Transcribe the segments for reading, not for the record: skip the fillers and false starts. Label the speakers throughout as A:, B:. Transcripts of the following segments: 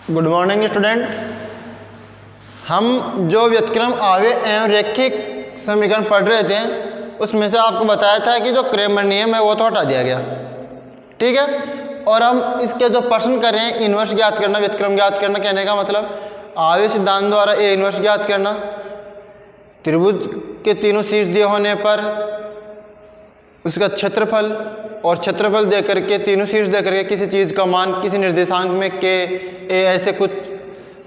A: Good morning student. हम जो व्युत्क्रम आव्यय एवं रैखिक समीकरण पढ़ रहे थे उसमें से आपको बताया था कि जो क्रैमर नियम है वो तो हटा दिया गया, ठीक है। और हम इसके जो प्रश्न कर रहे हैं इन्वर्स ज्ञात करना, व्युत्क्रम ज्ञात करना, कहने का मतलब आव्यय सिद्धांत द्वारा ए इन्वर्स ज्ञात करना, त्रिभुज के तीनों शीर्ष दिए होने पर उसका क्षेत्रफल और क्षेत्रफल दे करके तीनों शीर्ष दे करके किसी चीज़ का मान किसी निर्देशांक में के ए ऐसे कुछ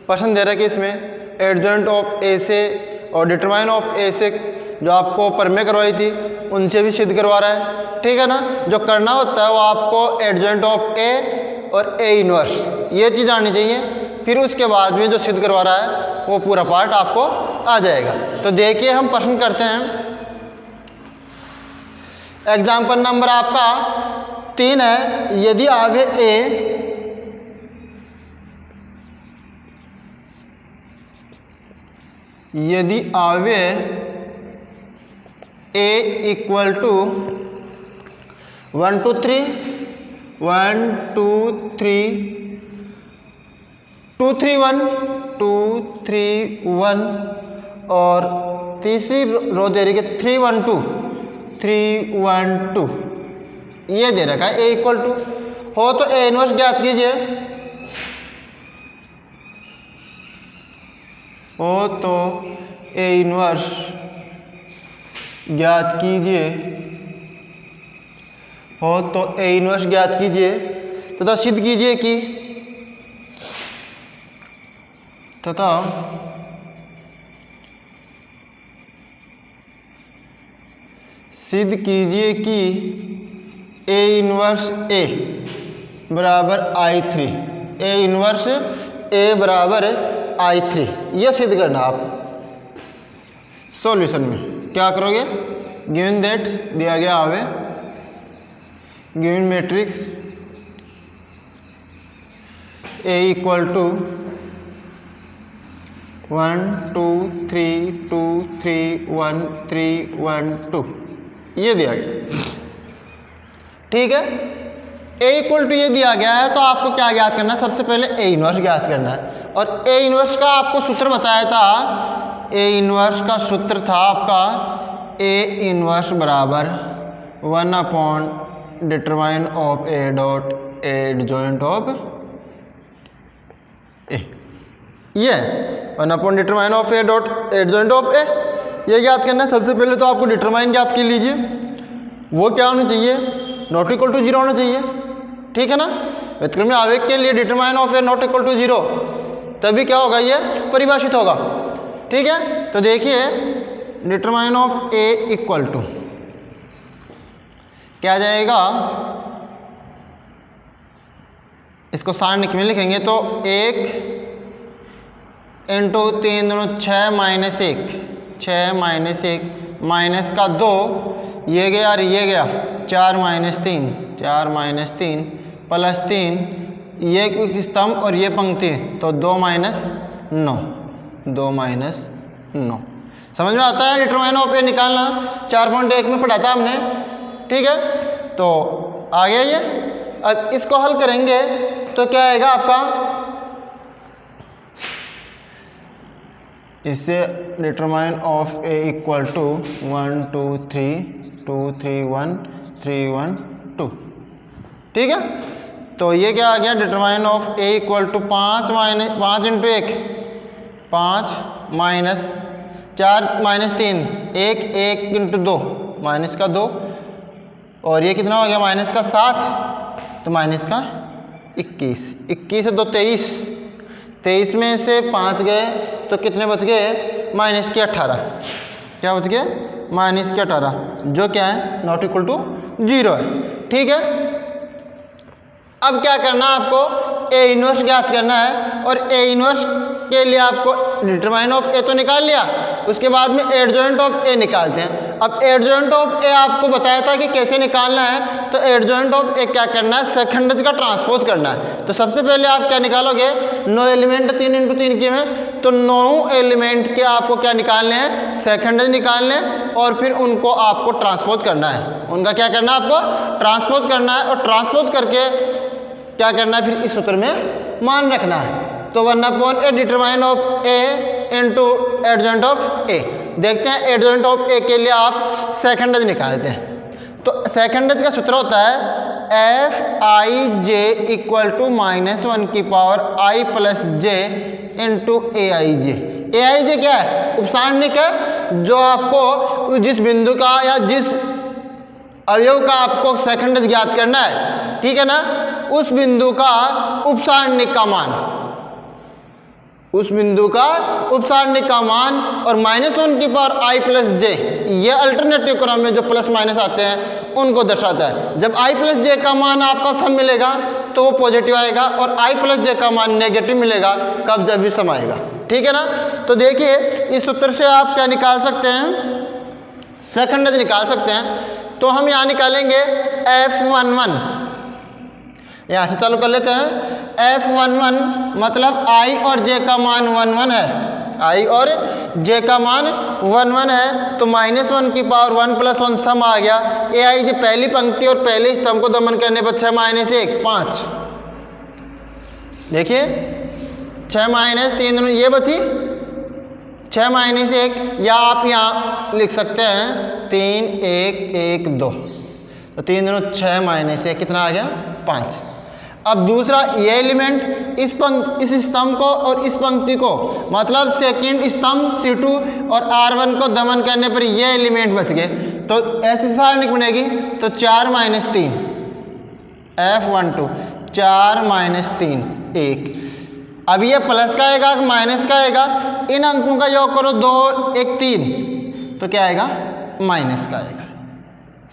A: प्रश्न दे रहा है कि इसमें एडजॉइंट ऑफ ए से और डिटरमाइन ऑफ ए से जो आपको परमे करवाई थी उनसे भी सिद्ध करवा रहा है, ठीक है ना। जो करना होता है वो आपको एडजॉइंट ऑफ ए और ए इनवर्स ये चीज़ आनी चाहिए, फिर उसके बाद में जो सिद्ध करवा रहा है वो पूरा पार्ट आपको आ जाएगा। तो देखिए हम प्रश्न करते हैं। एग्जाम्पल नंबर आपका 3 है। यदि आव्यय ए इक्वल टू 1 2 3 1 2 3 2 3 1 2 3 1 और तीसरी रो दे रही है 3 1 2 3 1 2 ये दे रखा है। ए इक्वल टू हो तो ए इनवर्स ज्ञात कीजिए, हो तो ए इनवर्स ज्ञात कीजिए, हो तो ए इनवर्स ज्ञात कीजिए तथा सिद्ध कीजिए कि सिद्ध कीजिए कि ए इनवर्स ए बराबर I3, ए इनवर्स ए बराबर I3 ये सिद्ध करना। आप सॉल्यूशन में क्या करोगे, गिवन दैट दिया गया आवे given matrix A equal to 1 2 3 2 3 1 3 1 2 ये दिया गया, ठीक है। ए इक्वल टू ये दिया गया है तो आपको क्या ज्ञात करना है, सबसे पहले ए इनवर्स ज्ञात करना है। और ए इनवर्स का आपको सूत्र बताया था, ए इनवर्स का सूत्र था आपका ए इनवर्स बराबर 1 upon determine of A dot adjoint of A, ये 1 upon determine of A dot adjoint of A ये ज्ञात करना है। सबसे पहले तो आपको डिटरमाइन ज्ञात कर लीजिए, वो क्या होना चाहिए, नॉट इक्वल टू 0 होना चाहिए, ठीक है ना। व्युत्क्रम आवेग के लिए determine of A not equal to 0 तभी क्या होगा, ये परिभाषित होगा, ठीक है। तो देखिए determine of A equal to क्या जाएगा, इसको सारणिक में लिखेंगे तो 1 इंटू 3 दूनी 6 माइनस 1 6 माइनस 1 माइनस का 2 ये गया और ये गया 4 माइनस 3 4 माइनस 3 प्लस 3 ये स्तंभ और ये पंक्ति तो 2 माइनस 9 2 माइनस 9 समझ में आता है। डिटरमाइन ऑफ ए निकालना 4.1 में पढ़ा था हमने, ठीक है। तो आ गया ये। अब इसको हल करेंगे तो क्या आएगा आपका, इससे determine of A equal to 1 2 3 2 3 1 3 1 2, ठीक है। तो ये क्या आ गया, determine of A equal to 5 into 1 5 minus 4 minus 3 1 1 into 2 minus का 2 और ये कितना हो गया माइनस का 7 तो माइनस का 21 21 से 2 23 23 में से 5 गए तो कितने बच गए, माइनस के 18, क्या बच गए माइनस के 18 जो क्या है नॉट इक्वल टू 0 है, ठीक है। अब क्या करना है आपको, ए इनवर्स ज्ञात करना है और ए इनवर्स के लिए आपको डिटरमाइन ऑफ ए तो निकाल लिया, उसके बाद में एडजॉइंट ऑफ ए निकालते हैं। अब एडजॉइंट ऑफ ए आपको बताया था कि कैसे निकालना है, तो एडजॉइंट ऑफ ए क्या करना है, सेकंडज का ट्रांसपोज करना है। तो सबसे पहले आप क्या निकालोगे, 9 एलिमेंट 3 इंटू 3 किए हैं तो 9 एलिमेंट के आपको क्या निकालने हैं, सेकंडज निकालने और फिर उनको आपको ट्रांसपोज करना है, उनका क्या करना है आपको ट्रांसपोज करना है और ट्रांसपोज करके क्या करना है फिर इस सूत्र में मान रखना है। तो 1/a determine of A into adjoint of A. देखते हैं एडजॉइंट ऑफ ए के लिए आप सेकेंडेज निकालते हैं। तो सेकेंडेज का सूत्र होता है F I J equal to -1 की power I plus J into A I J. A I J क्या है? उपसारणिक है, जो आपको जिस बिंदु का या जिस अवयव का आपको सेकेंडेज ज्ञात करना है, ठीक है ना, उस बिंदु का उपसारणिक का मान, उस बिंदु का उपसारणिक का मान और -1 की पावर आई प्लस जे, ये अल्टरनेटिव क्रम में जो प्लस माइनस आते हैं उनको दर्शाता है। जब आई प्लस जे का मान आपका सम मिलेगा तो वो पॉजिटिव आएगा, और आई प्लस जे का मान नेगेटिव मिलेगा कब? जब भी सम आएगा, ठीक है ना। तो देखिए इस सूत्र से आप क्या निकाल सकते हैं? सेकेंडेज निकाल सकते हैं। तो हम यहाँ निकालेंगे F11, यहाँ से चालू कर लेते हैं। F11 मतलब I और J का मान 1 है, I और J का मान 1 है, तो -1 की पावर 1 + 1 सम आ गया। ए आई जे पहली पंक्ति और पहले स्तंभ को दमन करने पर 6 - 1 5। देखिए 6 - 3 ये बची 6 - 1, या आप यहाँ लिख सकते हैं 3 1 1 2, तो 3 दूनी 6 - 1 कितना आ गया? 5। अब दूसरा ये एलिमेंट इस स्तंभ को और इस पंक्ति को, मतलब सेकंड स्तंभ C2 और R1 को दमन करने पर ये एलिमेंट बच गए, तो ऐसी सारणिक बनेगी। तो 4 - 3 F12 4 - 3 1। अब ये प्लस का आएगा माइनस का आएगा, इन अंकों का योग करो 2 1 3, तो क्या आएगा? माइनस का आएगा।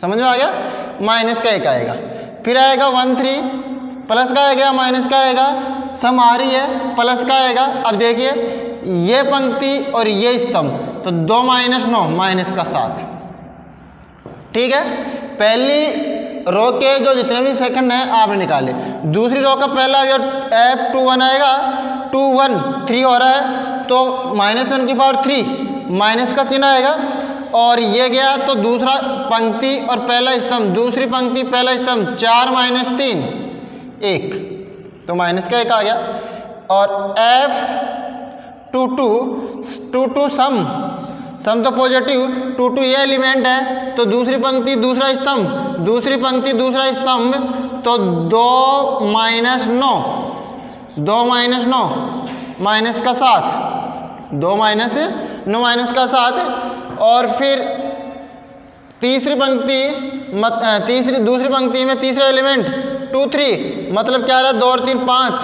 A: समझ में आ गया? माइनस का 1 आएगा, फिर आएगा 1 3, प्लस का आएगा माइनस का आएगा, सम आ रही है, प्लस का आएगा। अब देखिए ये पंक्ति और ये स्तंभ, तो 2 - 9 -7, ठीक है। पहली रो के जो जितने भी सेकंड हैं आपने निकाले। दूसरी रो का पहला F21 आएगा, 2 1 3 हो रहा है, तो -1 की पावर 3 माइनस का चिन्ह आएगा, और ये गया तो दूसरा पंक्ति और पहला स्तंभ, दूसरी पंक्ति पहला स्तंभ 4 - 3 1, तो माइनस का 1 आ गया। और F22 सम तो पॉजिटिव, 2 ये एलिमेंट है, तो दूसरी पंक्ति दूसरा स्तंभ, दूसरी पंक्ति दूसरा स्तंभ, तो 2 - 9 2 - 9 माइनस का 7, 2 - 9 माइनस का 7। और फिर तीसरी पंक्ति दूसरी पंक्ति में तीसरा एलिमेंट 2 3, मतलब क्या रहा? 2 और 3 5,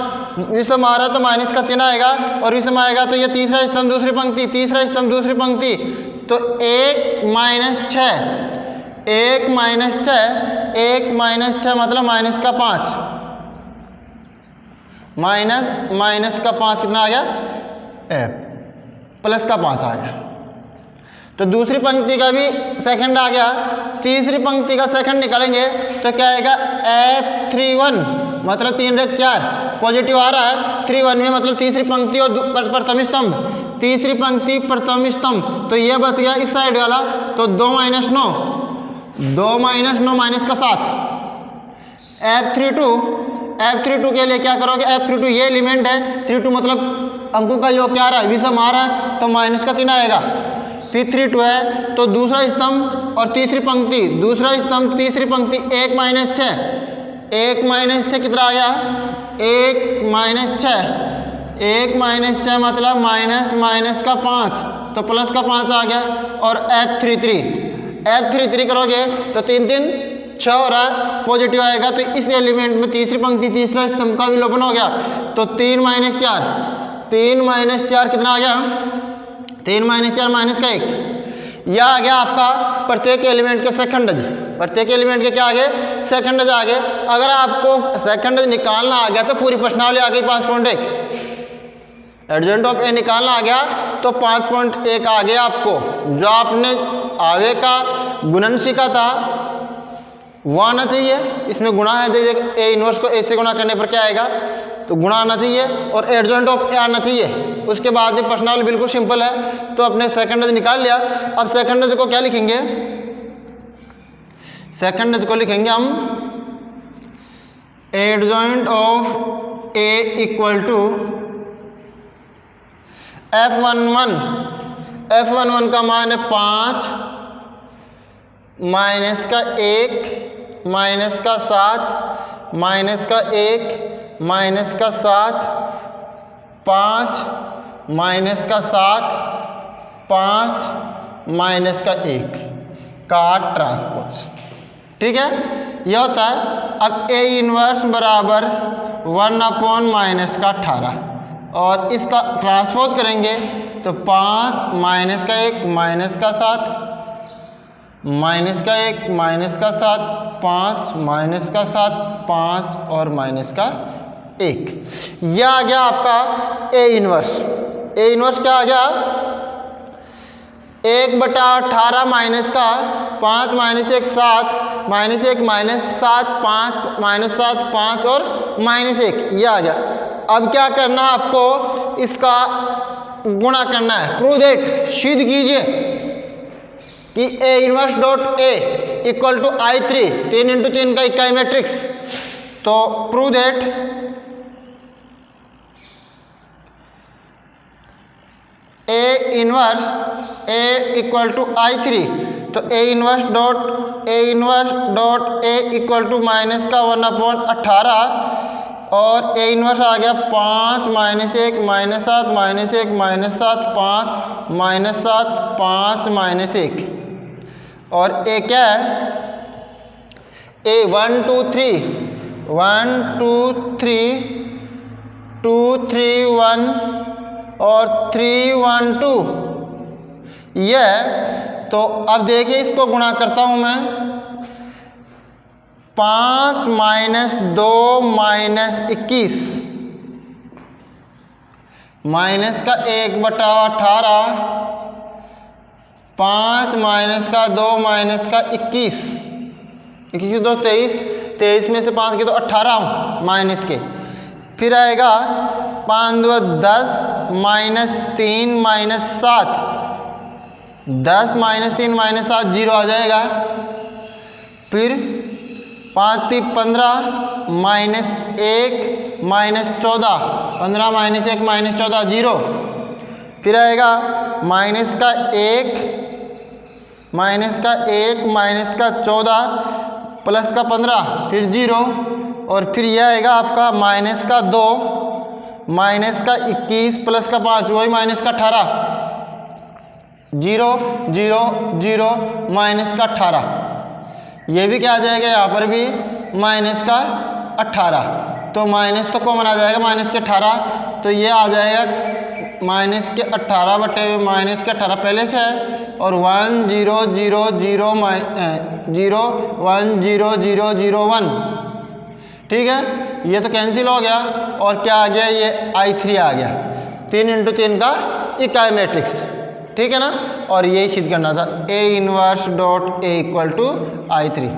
A: विषम आ रहा है तो माइनस का चिन्ह आएगा, और विषम आएगा तो ये तीसरा स्तंभ दूसरी पंक्ति, तीसरा स्तंभ दूसरी पंक्ति, तो 1 - 6 1 - 6 1 - 6 मतलब माइनस का 5, माइनस का 5 कितना आ गया? प्लस का 5 आ गया। तो दूसरी पंक्ति का भी सेकंड आ गया। तीसरी पंक्ति का सेकंड निकालेंगे तो क्या आएगा? F31 मतलब 3 - 4 पॉजिटिव आ रहा है, 3 1 में मतलब तीसरी पंक्ति और प्रथम स्तंभ, तीसरी पंक्ति प्रथम स्तंभ, तो ये बच गया इस साइड वाला, तो 2 - 9 2 - 9 माइनस का 7। F32 के लिए क्या करोगे? F32 ये एलिमेंट है, 32 मतलब अंकों का योग क्या आ रहा है? विषम आ रहा है, तो माइनस का चिन्ह आएगा। फिर 32 है, तो दूसरा स्तंभ और तीसरी पंक्ति, दूसरा स्तंभ तीसरी पंक्ति 1 - 6 1 - 6 कितना आ गया? 1 - 6 1 - 6 मतलब माइनस का 5, तो प्लस का 5 आ गया। और F33 करोगे तो 3 3 6 हो रहा है, पॉजिटिव आएगा, तो इस एलिमेंट में तीसरी पंक्ति तीसरा स्तंभ का विलोपन हो गया, तो 3 - 4 कितना आ गया? 3 - 4 माइनस का 1। यह आ गया आपका प्रत्येक एलिमेंट के सेकंडेज, प्रत्येक एलिमेंट के क्या आ गए? सेकंडेज आ गए। अगर आपको सेकंडेज निकालना आ गया तो पूरी प्रश्नावली आ गई 5.1। एडजॉइंट ऑफ ए निकालना आ गया तो 5.1 आ गया आपको। जो आपने आवे का गुणन सीखा था वो आना चाहिए, इसमें गुणा है, देखिए ए इनवर्स को ए से गुणा करने पर क्या आएगा? तो गुणा आना चाहिए, और एडजॉइंट ऑफ ए आना चाहिए। उसके बाद में प्रश्नावली बिल्कुल सिंपल है, तो अपने सेकंडेज निकाल लिया। अब सेकंडेज को क्या लिखेंगे? सेकंडेज को लिखेंगे हम adjoint of A equal to F11 का मान है 5 माइनस का 1 माइनस का 7 माइनस का 1 माइनस का 7 5 माइनस का 7 5 माइनस का 1 का ट्रांसपोज। ठीक है, यह होता है। अब A इन्वर्स बराबर 1 माइनस का 18 और इसका ट्रांसपोज करेंगे तो 5 माइनस का 1 माइनस का 7 माइनस का 1 माइनस का 7 5 माइनस का 7 5 और माइनस का 1। यह आ गया आपका A इन्वर्स। A इन्वर्स क्या आ गया? 1/18 माइनस का 5 माइनस 1 7 माइनस 1 माइनस 7 5 माइनस 7 5 और माइनस 1, ये आ गया। अब क्या करना है आपको? इसका गुणा करना है। प्रूव दैट, सिद्ध कीजिए कि A inverse dot A equal to I3, 3 इंटू 3 का इकाई मैट्रिक्स। तो prove that A inverse A equal to I3, तो A inverse dot A equal to minus का 1/18 और A इनवर्स आ गया 5 minus 1 minus 7 minus 1 minus 7 5 minus 7 5 minus 1 और A क्या है? A 1 2 3 1 2 3 2 3 1 और 3 1 2 यह। तो अब देखिए इसको गुणा करता हूं मैं। 5 माइनस 2 माइनस 21 माइनस का 1/18 5 माइनस का 2 माइनस का 21 21 2 23 23 में से 5 के तो 18 माइनस के। फिर आएगा 5 2 10 माइनस 3 माइनस 7 10 माइनस 3 माइनस 7 0 आ जाएगा। फिर 5 3 15 माइनस 1 माइनस 14 15 माइनस 1 माइनस 14 0। फिर आएगा माइनस का 1 माइनस का 1 माइनस का 14 प्लस का 15 फिर 0 और फिर यह आएगा आपका माइनस का 2 माइनस का 21 प्लस का 5 वही माइनस का 18 0 0 0 माइनस का 18। ये भी क्या आ जाएगा? यहाँ पर भी माइनस का 18। तो माइनस तो कॉमन आ जाएगा माइनस के 18, तो ये आ जाएगा माइनस के 18 बटे माइनस के 18 पहले से है और 1 0 0 0 0 1 0 0 0 1। ठीक है, ये तो कैंसिल हो गया और क्या आ गया? ये I3 आ गया, 3 इंटू 3 का इकाई मैट्रिक्स। ठीक है ना, और यही सिद्ध करना था। A inverse dot A equal to I3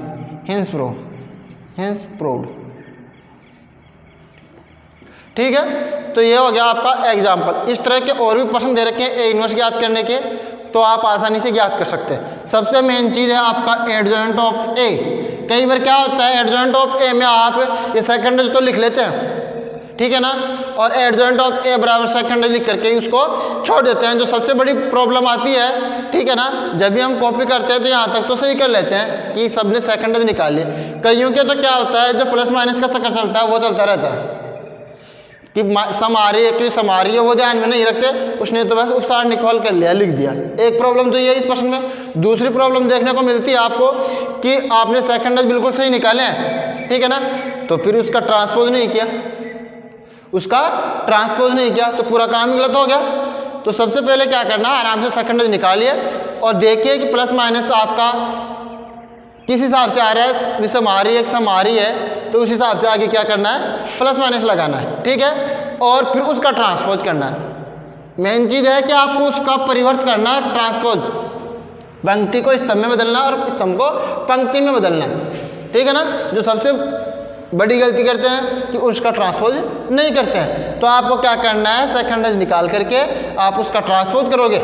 A: hence proved. ठीक है, तो ये हो गया आपका एग्जाम्पल। इस तरह के और भी प्रश्न दे रखे हैं A इनवर्स ज्ञात करने के, तो आप आसानी से ज्ञात कर सकते हैं। सबसे मेन चीज़ है आपका एडजॉइंट ऑफ A। कई बार क्या होता है एडजॉइंट ऑफ A में आप ये सेकंड तो लिख लेते हैं, ठीक है ना, और एडजॉइंट ऑफ A बराबर सेकंड लिख करके उसको छोड़ देते हैं। जो सबसे बड़ी प्रॉब्लम आती है, ठीक है ना, जब भी हम कॉपी करते हैं तो यहाँ तक तो सही कर लेते हैं कि सबने सेकंड निकाल लिए। कईयों के तो क्या होता है, जो प्लस माइनस का चक्कर चलता है वो चलता रहता है कि सम आ रही है क्यों सम आ रही है, वो ध्यान में नहीं रखते, उसने तो बस उपसार निकाल कर लिया, लिख दिया। एक प्रॉब्लम तो ये है इस प्रश्न में। दूसरी प्रॉब्लम देखने को मिलती है आपको कि आपने सेकंड बिल्कुल सही निकाले हैं, ठीक है ना, तो फिर उसका ट्रांसपोज नहीं किया, तो पूरा काम ही गलत हो गया। तो सबसे पहले क्या करना है, आराम से सेकंड निकालिए और देखिए कि प्लस माइनस आपका किस हिसाब से आ रहा है। विषम आ रही है, सम आ रही है, तो उस हिसाब से आगे क्या करना है, प्लस माइनस लगाना है, ठीक है, और फिर उसका ट्रांसपोज करना है। मेन चीज़ है कि आपको उसका परिवर्त करना है, ट्रांसपोज, पंक्ति को स्तंभ में बदलना और स्तंभ को पंक्ति में बदलना, ठीक है ना। जो सबसे बड़ी गलती करते हैं कि उसका ट्रांसपोज नहीं करते हैं। तो आपको क्या करना है, सेकंड निकाल करके आप उसका ट्रांसपोज करोगे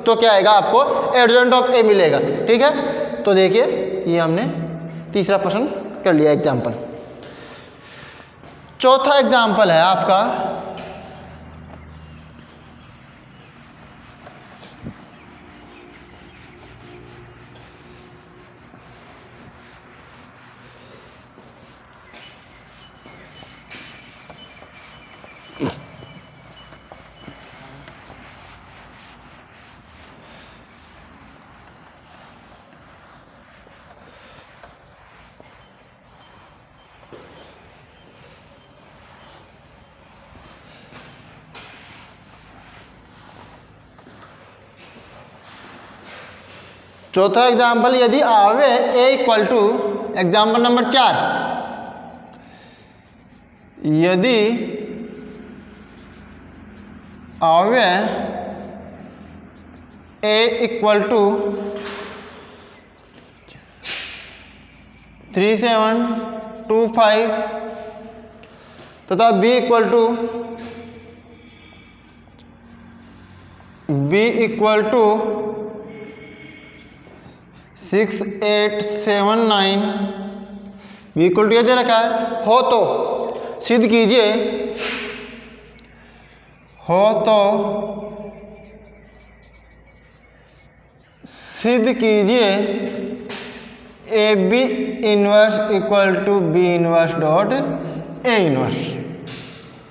A: तो क्या आएगा, आपको एडजॉइंट ऑफ A मिलेगा, ठीक है। तो देखिए ये हमने तीसरा प्रश्न कर लिया एग्जाम्पल। चौथा एग्जाम्पल है आपका चौथा एग्जाम्पल, यदि अवयव A equal to, example number 4, यदि अवयव ए इक्वल टू 3725 तथा B equal to 6879, B equal to ये दे रखा है, हो तो सिद्ध कीजिए, हो तो सिद्ध कीजिए A B inverse equal to B inverse dot A inverse.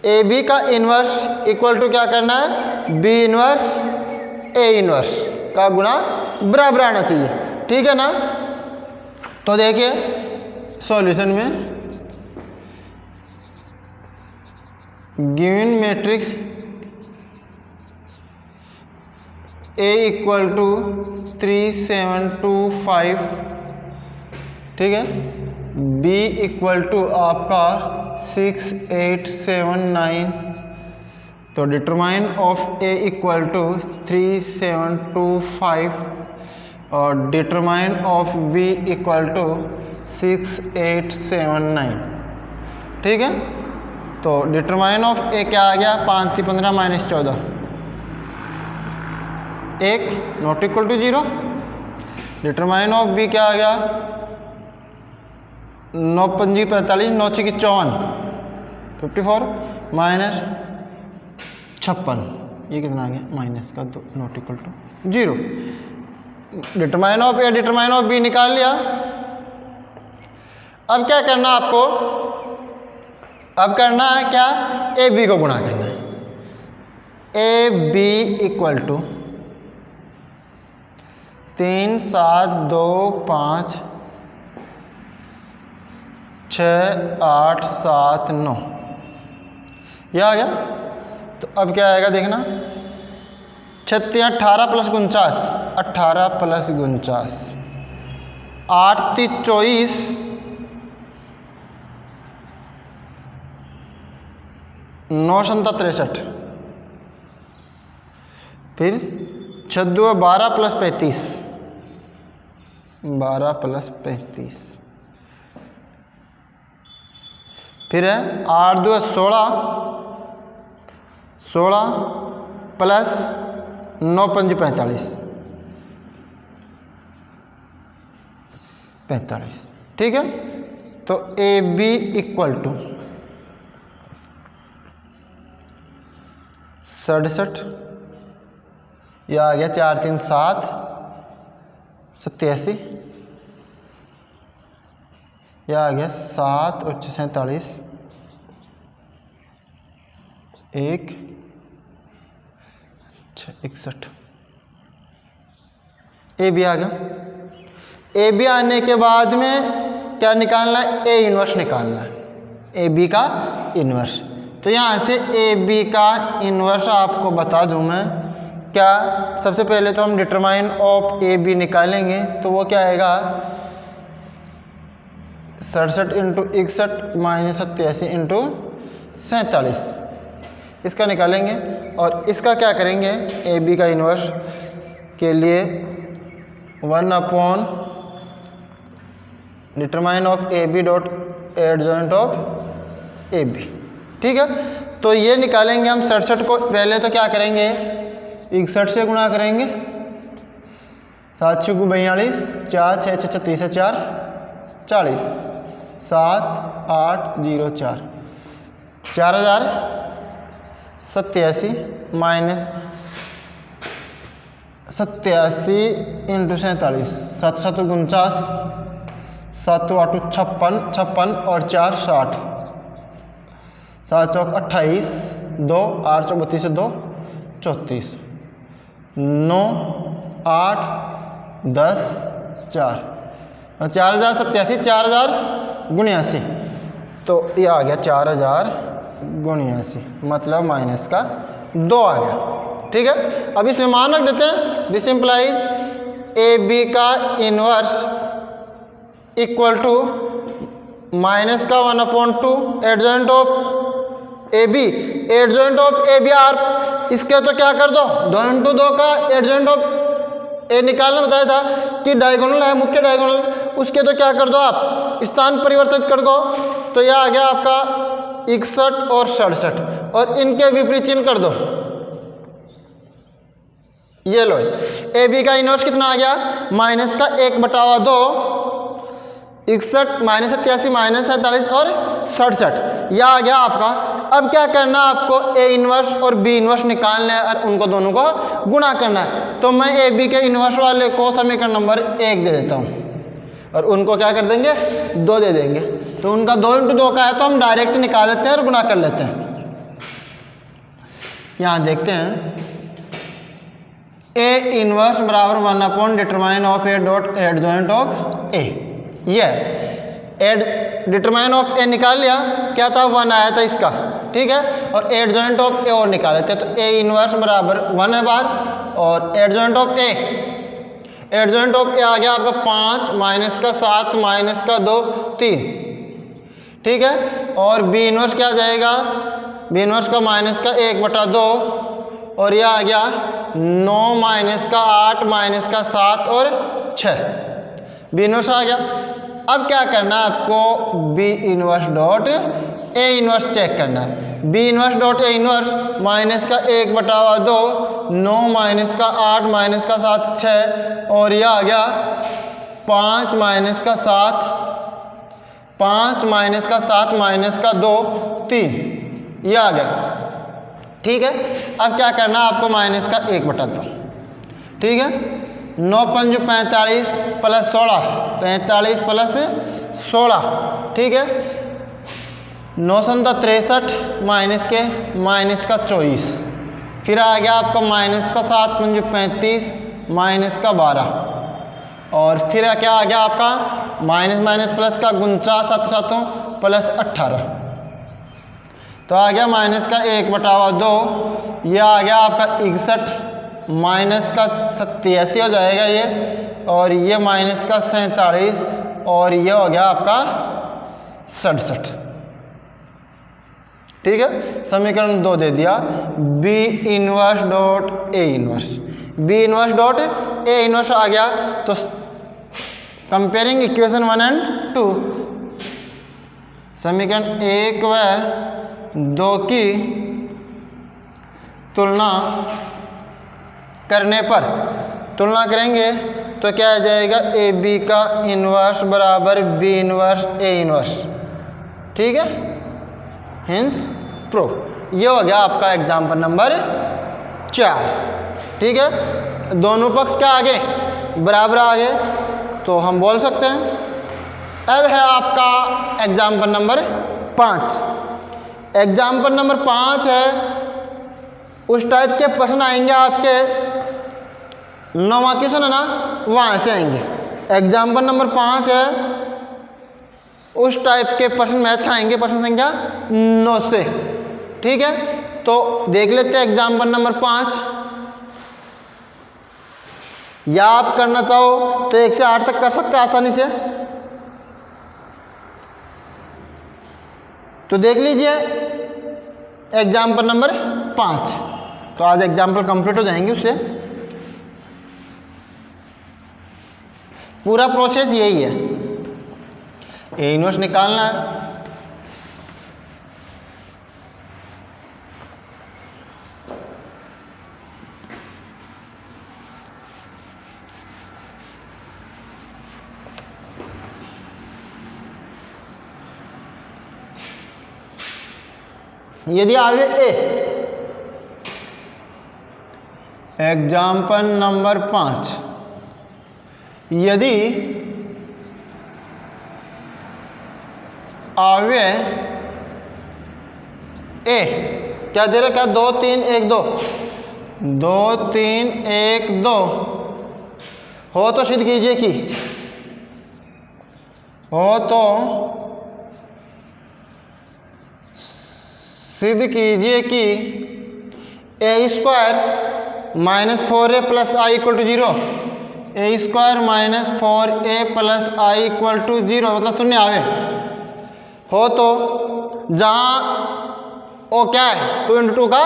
A: A B का इनवर्स इक्वल टू क्या करना है, बी इनवर्स ए इनवर्स का गुणा बराबर आना चाहिए, ठीक है ना। तो देखिए सॉल्यूशन में given matrix A equal to 3725, ठीक है, बी इक्वल टू आपका 6879, तो determine of A equal to 3725 और determine of B equal to 6879, ठीक है। तो डिटरमाइन ऑफ ए क्या आ गया, 5 × 15 - 14, 1 not equal to 0। Determine of B क्या आ गया, 9 × 5 = 45, 9 × 6 = 54, 54 - 56, ये कितना आ गया, माइनस का 2 not equal to 0। Determine of A determine of B निकाल लिया। अब क्या करना आपको, अब करना है क्या, ए बी को गुणा करना है। ए बी इक्वल टू 3 7 2 5 6 8 7 9, यह आ गया। तो अब क्या आएगा देखना, 36 18 + 49, 18 + 49, 8 × 3 = 24, 9 × 7 = 63, फिर 6 × 2 = 12 + 35, 12 + 35, फिर है 8 × 2 = 16, 16 प्लस 9 × 5 = 45, 45, ठीक है। तो ए बी इक्वल टू 67, यह आ गया 4 3 7 87, यह आ गया 7 और 6 47, 1 61, ए बी आ गया। ए बी आने के बाद में क्या निकालना है, ए इनवर्स निकालना है, ए बी का इनवर्स। तो यहाँ से ए बी का इनवर्स आपको बता दूं मैं क्या, सबसे पहले तो हम डिटरमाइन ऑफ ए बी निकालेंगे, तो वो क्या आएगा, 67 × 61 - 87 × 47, इसका निकालेंगे। और इसका क्या करेंगे, ए बी का इन्वर्स के लिए 1 determine of A B dot adjoint of A B, ठीक है। तो ये निकालेंगे हम 67 को, पहले तो क्या करेंगे, 61 से गुणा करेंगे, 7 × 6 = 42, 4 6 6 36 4 40, 7 8 0 4, 4087 माइनस 87 × 47, 7 7 49, 7 8 56, 56 और 4 60, 7 4 28, 2 8 4 32 2 34, 9 8 10 4, 4087 4000 तो ये आ गया 4000 × मतलब माइनस का 2 आ गया, ठीक है। अब इसमें मान रख देते हैं, दिस इम्प्लाइज ए बी का इन्वर्स इक्वल टू माइनस का 1/2 adjoint of A B. Adjoint of A B आर, इसके तो क्या कर दो 2 × 2 का एडजॉइंट ऑफ ए निकालना बताया था कि डायगोनल है, मुख्य डायगोनल, उसके तो क्या कर दो आप स्थान परिवर्तित कर दो। तो यह आ गया आपका 61 और 67 और इनके विपरीत चिन्ह कर दो। ये लो ए बी का इनवर्स कितना आ गया माइनस का 1/2 61 माइनस 87 माइनस 47 और 67 यह आ गया आपका। अब क्या करना है आपको ए इनवर्स और बी इनवर्स निकालना है और उनको दोनों को गुणा करना है। तो मैं ए बी के इनवर्स वाले को समीकरण नंबर 1 दे देता हूँ और उनको क्या कर देंगे 2 दे देंगे। तो उनका 2 × 2 का है तो हम डायरेक्ट निकाल लेते हैं और गुणा कर लेते हैं। यहाँ देखते हैं ए इनवर्स बराबर 1 determine of A dot adjoint of A. ये एड डिटरमाइन ऑफ ए निकाल लिया, क्या था 1 आया था इसका, ठीक है, और एडजॉइंट ऑफ ए और निकाल लेते हैं। तो ए इनवर्स बराबर 1 है बार और adjoint of A, adjoint of A आ गया आपका 5 माइनस का 7 माइनस का 2 3, ठीक है। और बी इनवर्स क्या आ जाएगा, बी इनवर्स का माइनस का 1/2 और यह आ गया 9 माइनस का 8 माइनस का 7 और 6, बी इनवर्स आ गया। अब क्या करना है आपको B inverse dot A inverse check करना है। B inverse dot A inverse minus का 1/2 9 माइनस का 8 माइनस का 7 6 और यह आ गया 5 माइनस का 7 5 माइनस का 7 माइनस का 2 3, यह आ गया, ठीक है। अब क्या करना है आपको माइनस का 1/2, ठीक है। 9 × 5 = 45 प्लस 16 45 प्लस 16, ठीक है। 9 × 7 = 63 माइनस के माइनस का 24, फिर आ गया आपका माइनस का 7 × 35 माइनस का 12 और फिर क्या आ गया आपका माइनस माइनस प्लस का 49 7 7 प्लस 18, तो आ गया माइनस का 1/2, यह आ गया आपका 61 माइनस का 87 हो जाएगा ये, और ये माइनस का 47 और ये हो गया आपका 67, ठीक है। समीकरण 2 दे दिया B inverse dot A inverse, B inverse dot A inverse आ गया। तो कंपेयरिंग इक्वेशन 1 और 2, समीकरण 1 व 2 की तुलना करने पर, तुलना करेंगे तो क्या आ जाएगा ए बी का इनवर्स बराबर बी इनवर्स ए इनवर्स, ठीक है, हिंस प्रूफ। ये हो गया आपका एग्जाम्पल नंबर 4, ठीक है। दोनों पक्ष क्या आगे बराबर आगे, तो हम बोल सकते हैं। अब है आपका एग्जाम्पल नंबर 5। एग्जाम्पल नंबर 5 है, उस टाइप के प्रश्न आएंगे आपके 9वां क्वेश्चन है ना, वहाँ से आएंगे। एग्जाम्पल नंबर 5 है, उस टाइप के प्रश्न मैच खाएंगे प्रश्न संख्या 9 से, ठीक है। तो देख लेते हैं एग्जाम्पल नंबर 5। या आप करना चाहो तो 1 से 8 तक कर सकते हैं आसानी से। तो देख लीजिए एग्जाम्पल नंबर 5। तो आज एग्जाम्पल कंप्लीट हो जाएंगे उससे। पूरा प्रोसेस यही है, ए इनवर्स निकालना है, यदि आगे ए, एग्जाम्पल नंबर 5, यदि आगे ए क्या दे रहा, क्या 2 3 1 2 2 3 1 2 हो तो सिद्ध कीजिए कि, हो तो सिद्ध कीजिए कि a² -4a + i = 0 A square minus 4a plus I equal to 0 मतलब शून्य आवे हो तो जहाँ ओ क्या है 2 इंटू 2 का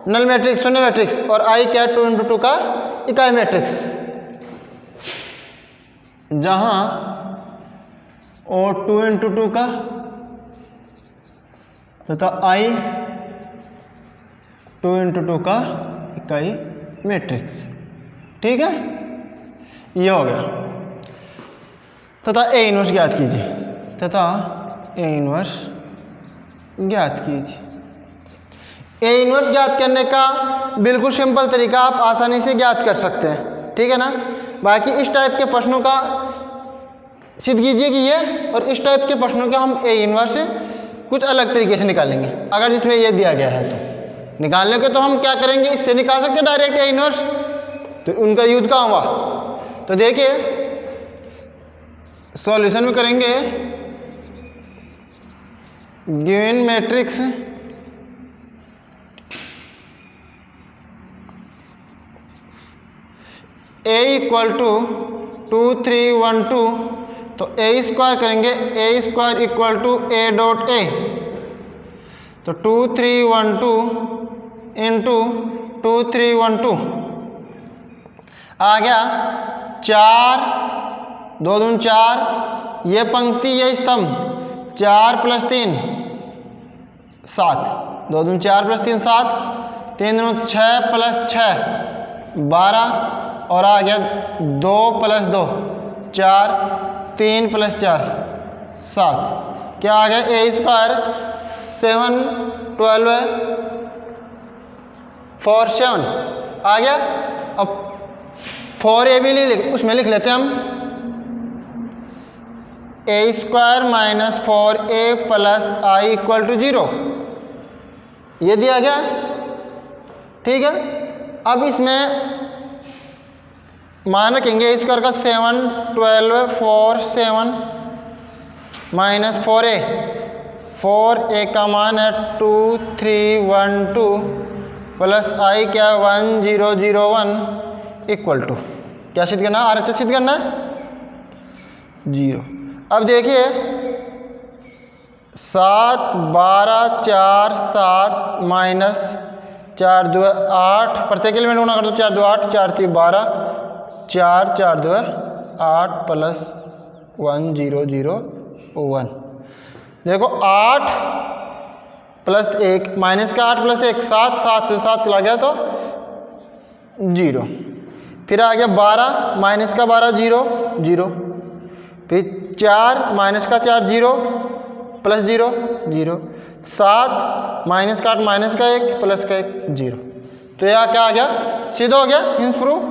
A: नल मैट्रिक्स शून्य मैट्रिक्स और आई क्या है 2 इंटू 2 का इकाई मैट्रिक्स, जहाँ ओ 2 इंटू 2 का तथा आई 2 इंटू 2 का इकाई मैट्रिक्स। ठीक है, ये हो गया। तथा ए इनवर्स ज्ञात कीजिए, तथा ए इनवर्स ज्ञात कीजिए। ए इनवर्स ज्ञात करने का बिल्कुल सिंपल तरीका आप आसानी से ज्ञात कर सकते हैं। ठीक है ना। बाकी इस टाइप के प्रश्नों का सिद्ध कीजिए कि ये, और इस टाइप के प्रश्नों का हम ए इनवर्स कुछ अलग तरीके से निकालेंगे। अगर जिसमें ये दिया गया है तो निकालने के तो हम क्या करेंगे, इससे निकाल सकते हैं डायरेक्ट ए इनवर्स, तो उनका यूज कहाँ हुआ। तो देखिए सॉल्यूशन में करेंगे given matrix A equal to 2 3 1 2, तो ए स्क्वायर करेंगे, A square equal to A dot A, तो 2 3 1 2 इंटू 2 3 1 2 आ गया 4 2 दूनी 4, ये पंक्ति ये स्तंभ 4 प्लस 3 7, 2 दूनी 4 प्लस 3 7, 3 दूनी 6 प्लस 6 12, और आ गया 2 प्लस 2 4, 3 प्लस 4 7, क्या आ गया ए स्क्वायर 7 12 4 7 आ गया। अब 4a भी उसमें लिख लेते हैं हम, A square minus 4a plus I equal to 0, ये दिया गया। ठीक है, अब इसमें मान रखेंगे ए स्क्वायर का 7 12 4 7 माइनस 4a का मान है 2 3 1 2 प्लस आई क्या 1 0 0 1 इक्वल टू क्या सिद्ध करना है, RHS सिद्ध करना है 0। अब देखिए 7 12 4 7 माइनस 4 2 8, प्रत्येक एलिमेंट गुणा कर दो, 4 2 8 4 3 12 4 4 2 8 प्लस 1 0 0 1। देखो 8 प्लस 1 माइनस का 8 प्लस 1 7, 7 से 7 चला गया तो 0, फिर आ गया 12 माइनस का 12 0 0, फिर 4 माइनस का 4 0 प्लस 0 0, 7 माइनस का 8 माइनस का 1 प्लस का 1 0। तो यह क्या आ गया, सिद्ध हो गया हिंस प्रूफ,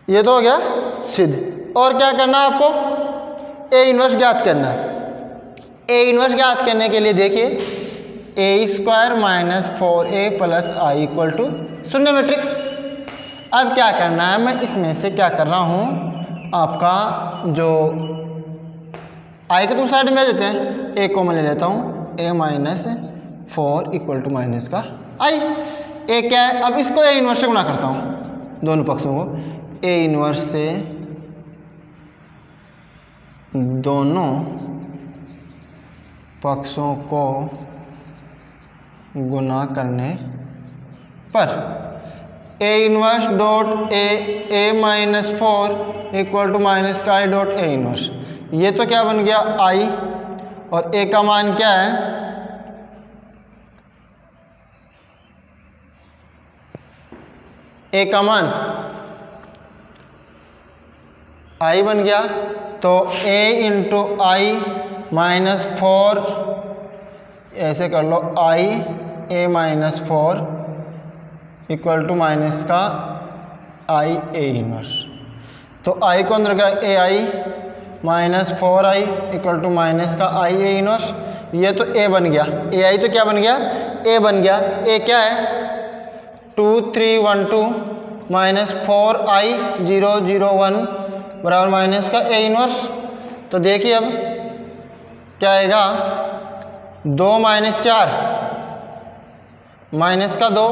A: ये तो हो गया सिद्ध। और क्या करना है आपको, ए इनवर्स ज्ञात करना है। ए इनवर्स ज्ञात करने के लिए देखिए A square minus 4a plus I equal to शून्य मैट्रिक्स। अब क्या करना है, मैं इसमें से क्या कर रहा हूँ, आपका जो आई को तुम साइड में देते हैं, ए को मैं ले लेता हूँ, ए माइनस 4 इक्वल टू माइनस का आई, ए क्या है। अब इसको ए इनवर्स से गुणा करता हूँ दोनों पक्षों को, ए इनवर्स से दोनों पक्षों को गुणा करने पर A inverse dot A minus 4 equal to minus का आई डॉट ए इनवर्स, ये तो क्या बन गया आई, और ए का मान क्या है, ए का मान आई बन गया, तो ए इंटू आई माइनस 4, ऐसे कर लो I A minus 4 equal to minus का आई ए इनवर्स। तो आई को अंदर गया A I minus 4i equal to minus का आई ए इनवर्स, ये तो ए बन गया, ए आई तो क्या बन गया, ए बन गया। ए क्या है 2 3 1 2 माइनस 4i 0 0 1 बराबर माइनस का ए इनवर्स। तो देखिए अब क्या आएगा, 2 माइनस 4 माइनस का 2,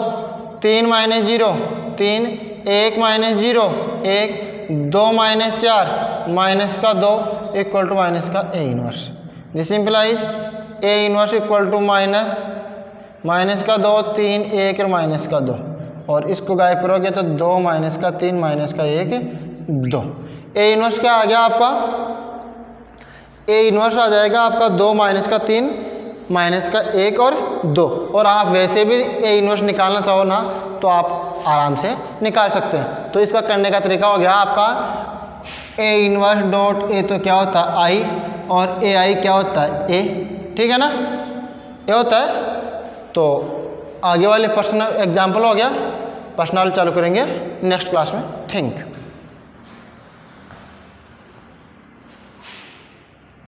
A: 3 माइनस 0 3 1 माइनस 0 1 2 माइनस 4 माइनस का 2 इक्वल टू माइनस का A inverse. This implies A inverse equal to minus का 2 3 1 और माइनस का 2, और इसको गायब करोगे तो 2 माइनस का 3 माइनस का 1 2। ए इनवर्स क्या आ गया आपका? ए इनवर्स आ जाएगा आपका 2 माइनस का 3 माइनस का 1 और 2। और आप वैसे भी ए इनवर्स निकालना चाहो ना तो आप आराम से निकाल सकते हैं। तो इसका करने का तरीका हो गया आपका ए इनवर्स डॉट ए, तो क्या होता है आई, और ए आई क्या होता है ए, ठीक है ना, ये होता है। तो आगे वाले पर्सनल एग्जाम्पल हो गया, पर्सनल चालू करेंगे नेक्स्ट क्लास में। Thank you.